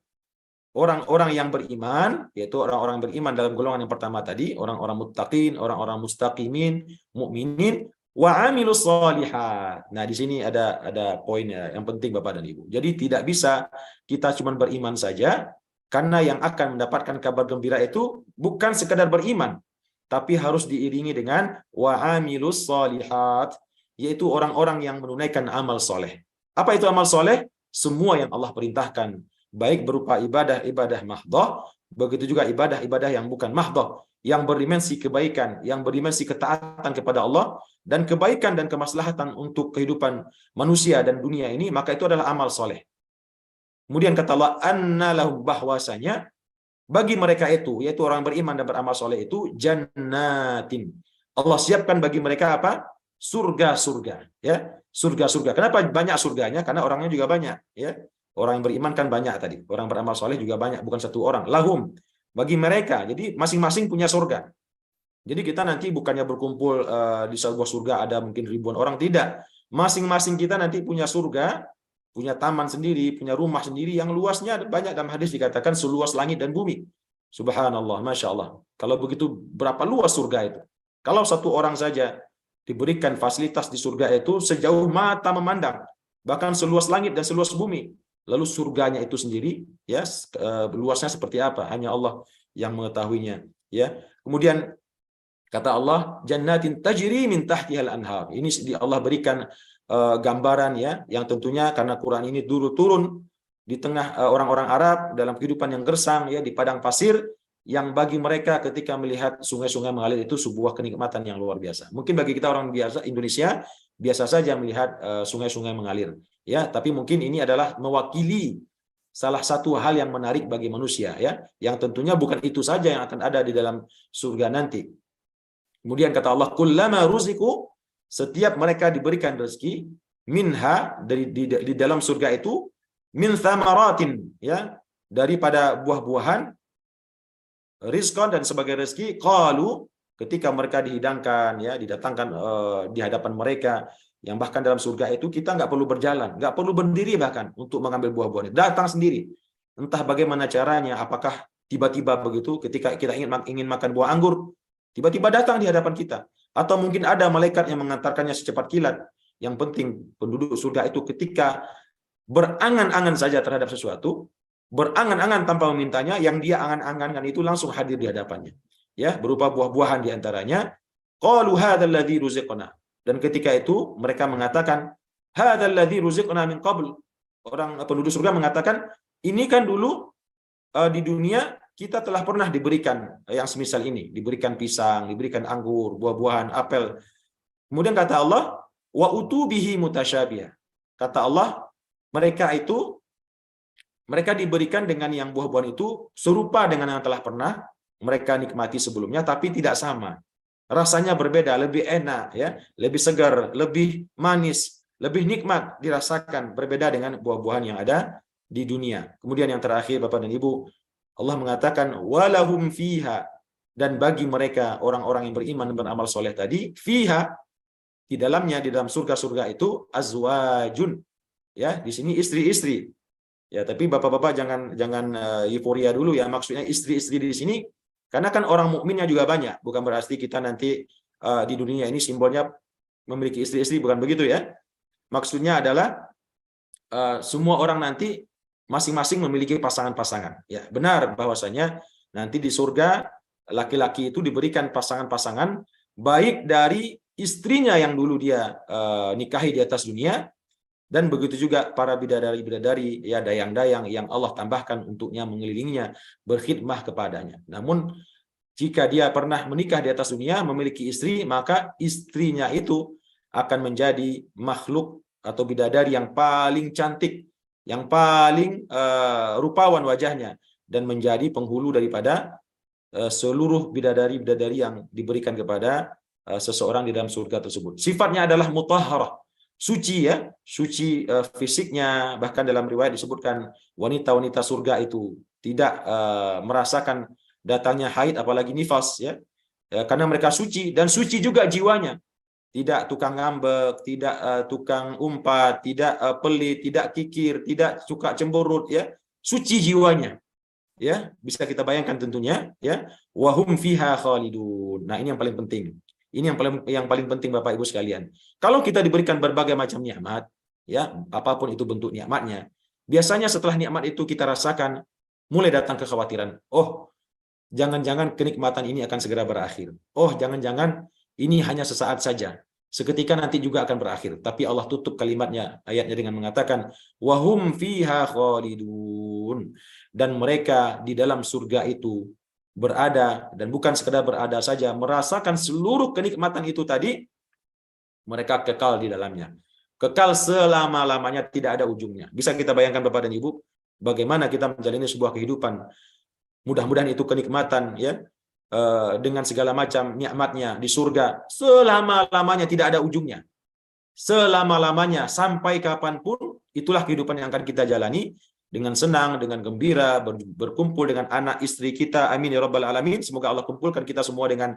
orang-orang yang beriman, yaitu orang-orang beriman dalam golongan yang pertama tadi, orang-orang muttaqin, orang-orang mustaqimin, mukminin, wa amilus shalihat. Nah, di sini ada poin yang penting Bapak dan Ibu. Jadi tidak bisa kita cuma beriman saja, karena yang akan mendapatkan kabar gembira itu bukan sekadar beriman, tapi harus diiringi dengan wa amilus shalihat, yaitu orang-orang yang menunaikan amal soleh. Apa itu amal soleh? Semua yang Allah perintahkan, baik berupa ibadah mahdoh, begitu juga ibadah yang bukan mahdoh, yang berdimensi kebaikan, yang berdimensi ketaatan kepada Allah, dan kebaikan dan kemaslahatan untuk kehidupan manusia dan dunia ini, maka itu adalah amal soleh. Kemudian kata Allah, anna lahum, bahwasanya bagi mereka itu, yaitu orang beriman dan beramal soleh itu, jannatin, Allah siapkan bagi mereka apa? Surga-surga, ya, surga-surga. Kenapa banyak surganya? Karena orangnya juga banyak, ya. Orang yang beriman kan banyak tadi, orang beramal soleh juga banyak, bukan satu orang. Lahum, bagi mereka, jadi masing-masing punya surga. Jadi kita nanti bukannya berkumpul di sebuah surga ada mungkin ribuan orang, tidak. Masing-masing kita nanti punya surga, punya taman sendiri, punya rumah sendiri yang luasnya banyak. Dalam hadis dikatakan seluas langit dan bumi. Subhanallah, Masya Allah. Kalau begitu berapa luas surga itu? Kalau satu orang saja diberikan fasilitas di surga itu sejauh mata memandang, bahkan seluas langit dan seluas bumi. Lalu surganya itu sendiri, ya, luasnya seperti apa? Hanya Allah yang mengetahuinya, ya. Kemudian kata Allah, jannatin tajri min tahtihal anhar. Ini Allah berikan gambaran, ya, yang tentunya karena Quran ini dulu turun di tengah orang-orang Arab dalam kehidupan yang gersang, ya, di padang pasir, yang bagi mereka ketika melihat sungai-sungai mengalir itu sebuah kenikmatan yang luar biasa. Mungkin bagi kita orang biasa Indonesia biasa saja melihat sungai-sungai mengalir, ya, tapi mungkin ini adalah mewakili salah satu hal yang menarik bagi manusia, ya, yang tentunya bukan itu saja yang akan ada di dalam surga nanti. Kemudian kata Allah, kullama ruziku, setiap mereka diberikan rezeki minha di dalam surga itu min thamaratin, ya, daripada buah-buahan, rizqan dan sebagai rezeki, qalu, ketika mereka dihidangkan, ya, didatangkan di hadapan mereka, yang bahkan dalam surga itu kita nggak perlu berjalan, nggak perlu berdiri bahkan untuk mengambil buah-buahnya, datang sendiri. Entah bagaimana caranya, apakah tiba-tiba begitu ketika kita ingin makan buah anggur, tiba-tiba datang di hadapan kita, atau mungkin ada malaikat yang mengantarkannya secepat kilat. Yang penting penduduk surga itu ketika berangan-angan saja terhadap sesuatu, berangan-angan tanpa memintanya, yang dia angan-angankan itu langsung hadir di hadapannya, ya, berupa buah-buahan diantaranya. Qalu hadzal ladzi ruziqna, dan ketika itu mereka mengatakan hadzal ladzi ruziqna min qabl. Orang penduduk surga mengatakan, ini kan dulu di dunia kita telah pernah diberikan yang semisal ini, diberikan pisang, diberikan anggur, buah-buahan, apel. Kemudian kata Allah, wa utubihi mutasyabih. Kata Allah, mereka diberikan dengan yang buah-buahan itu serupa dengan yang telah pernah mereka nikmati sebelumnya, tapi tidak sama. Rasanya berbeda, lebih enak, ya, lebih segar, lebih manis, lebih nikmat dirasakan, berbeda dengan buah-buahan yang ada di dunia. Kemudian yang terakhir, Bapak dan Ibu, Allah mengatakan walahum fiha, dan bagi mereka orang-orang yang beriman dan beramal soleh tadi, fiha, di dalamnya, di dalam surga-surga itu, azwajun, ya, di sini istri-istri. Ya, tapi bapak-bapak jangan euforia dulu, ya. Maksudnya istri-istri di sini karena kan orang mukminnya juga banyak, bukan berarti kita nanti di dunia ini simbolnya memiliki istri-istri, bukan begitu, ya. Maksudnya adalah semua orang nanti masing-masing memiliki pasangan-pasangan. Ya, benar bahwasanya nanti di surga laki-laki itu diberikan pasangan-pasangan, baik dari istrinya yang dulu dia nikahi di atas dunia, dan begitu juga para bidadari-bidadari, ya, dayang-dayang yang Allah tambahkan untuknya mengelilinginya, berkhidmah kepadanya. Namun jika dia pernah menikah di atas dunia, memiliki istri, maka istrinya itu akan menjadi makhluk atau bidadari yang paling cantik, yang paling rupawan wajahnya, dan menjadi penghulu daripada seluruh bidadari-bidadari yang diberikan kepada seseorang di dalam surga tersebut. Sifatnya adalah mutahharah, suci, ya, suci fisiknya. Bahkan dalam riwayat disebutkan wanita-wanita surga itu tidak merasakan datangnya haid apalagi nifas, ya, karena mereka suci, dan suci juga jiwanya, tidak tukang ngambek, tidak tukang umpat, tidak pelit, tidak kikir, tidak suka cemberut, ya, suci jiwanya, ya, bisa kita bayangkan tentunya, ya, wahum fiha khalidun. Nah, ini yang paling penting. Ini yang paling penting, Bapak Ibu sekalian. Kalau kita diberikan berbagai macam nikmat, ya, apapun itu bentuk nikmatnya, biasanya setelah nikmat itu kita rasakan mulai datang kekhawatiran. Oh, jangan-jangan kenikmatan ini akan segera berakhir. Oh, jangan-jangan ini hanya sesaat saja. Seketika nanti juga akan berakhir. Tapi Allah tutup kalimatnya, ayatnya, dengan mengatakan wahum fiha khalidun, dan mereka di dalam surga itu berada, dan bukan sekedar berada saja, merasakan seluruh kenikmatan itu tadi, mereka kekal di dalamnya. Kekal selama-lamanya, tidak ada ujungnya. Bisa kita bayangkan, Bapak dan Ibu, bagaimana kita menjalani sebuah kehidupan. Mudah-mudahan itu kenikmatan, ya, dengan segala macam nikmatnya di surga selama-lamanya, tidak ada ujungnya. Selama-lamanya, sampai kapanpun, itulah kehidupan yang akan kita jalani dengan senang, dengan gembira, berkumpul dengan anak istri kita. Amin ya rabbal alamin. Semoga Allah kumpulkan kita semua dengan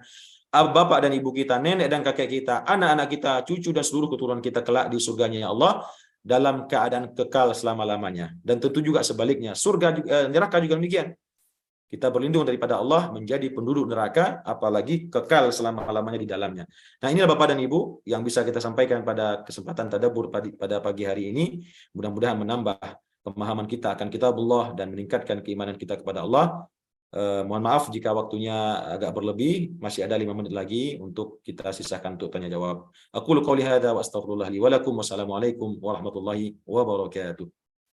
bapak dan ibu kita, nenek dan kakek kita, anak-anak kita, cucu dan seluruh keturunan kita kelak di surganya ya Allah, dalam keadaan kekal selama-lamanya. Dan tentu juga sebaliknya, surga neraka juga demikian. Kita berlindung daripada Allah menjadi penduduk neraka, apalagi kekal selama-lamanya di dalamnya. Nah, inilah Bapak dan Ibu yang bisa kita sampaikan pada kesempatan tadabbur pada pagi hari ini. Mudah-mudahan menambah pemahaman kita akan kitabullah dan meningkatkan keimanan kita kepada Allah. Mohon maaf jika waktunya agak berlebih, masih ada 5 menit lagi untuk kita sisakan untuk tanya jawab. Aqulu qouli hadza wa astaghfirullah li wa lakum. Wassalamualaikum warahmatullahi wabarakatuh.